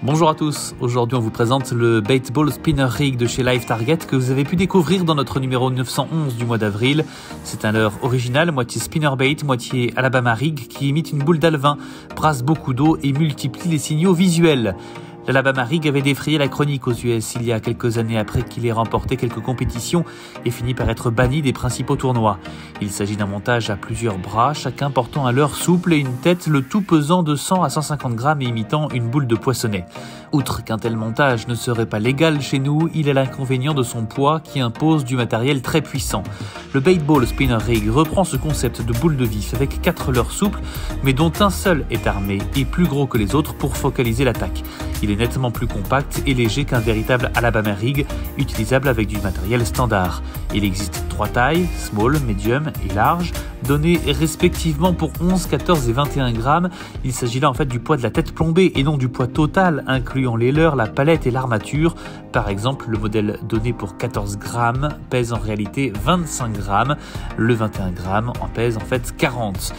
Bonjour à tous, aujourd'hui on vous présente le Bait Ball Spinner Rig de chez Live Target que vous avez pu découvrir dans notre numéro 911 du mois d'avril. C'est un leurre original, moitié spinnerbait, moitié Alabama Rig qui imite une boule d'alevin, brasse beaucoup d'eau et multiplie les signaux visuels. L'Alabama Rig avait défrayé la chronique aux US il y a quelques années après qu'il ait remporté quelques compétitions et fini par être banni des principaux tournois. Il s'agit d'un montage à plusieurs bras, chacun portant un leurre souple et une tête, le tout pesant de 100 à 150 grammes et imitant une boule de poissonnet. Outre qu'un tel montage ne serait pas légal chez nous, il a l'inconvénient de son poids qui impose du matériel très puissant. Le Bait Ball Spinner Rig reprend ce concept de boule de vif avec 4 leurres souples, mais dont un seul est armé et plus gros que les autres pour focaliser l'attaque. Il est nettement plus compact et léger qu'un véritable Alabama Rig, utilisable avec du matériel standard. Il existe 3 tailles, small, medium et large, données respectivement pour 11, 14 et 21 grammes. Il s'agit là en fait du poids de la tête plombée et non du poids total, incluant les leurres, la palette et l'armature. Par exemple, le modèle donné pour 14 grammes pèse en réalité 25 grammes. Le 21 grammes en pèse en fait 40.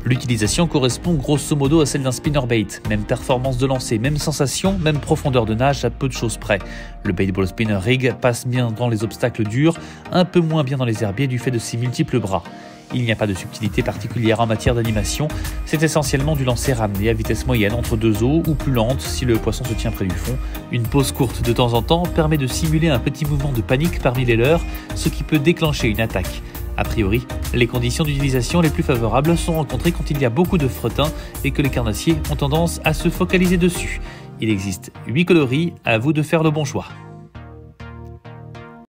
L'utilisation correspond grosso modo à celle d'un spinnerbait. Même performance de lancer, même sensation, même profondeur de nage à peu de choses près. Le Bait Ball Spinner Rig passe bien dans les obstacles durs, un peu moins bien dans les herbiers du fait de ses multiples bras. Il n'y a pas de subtilité particulière en matière d'animation, c'est essentiellement du lancer ramené à vitesse moyenne entre deux eaux ou plus lente si le poisson se tient près du fond. Une pause courte de temps en temps permet de simuler un petit mouvement de panique parmi les leurres, ce qui peut déclencher une attaque. A priori, les conditions d'utilisation les plus favorables sont rencontrées quand il y a beaucoup de fretin et que les carnassiers ont tendance à se focaliser dessus. Il existe 8 coloris, à vous de faire le bon choix.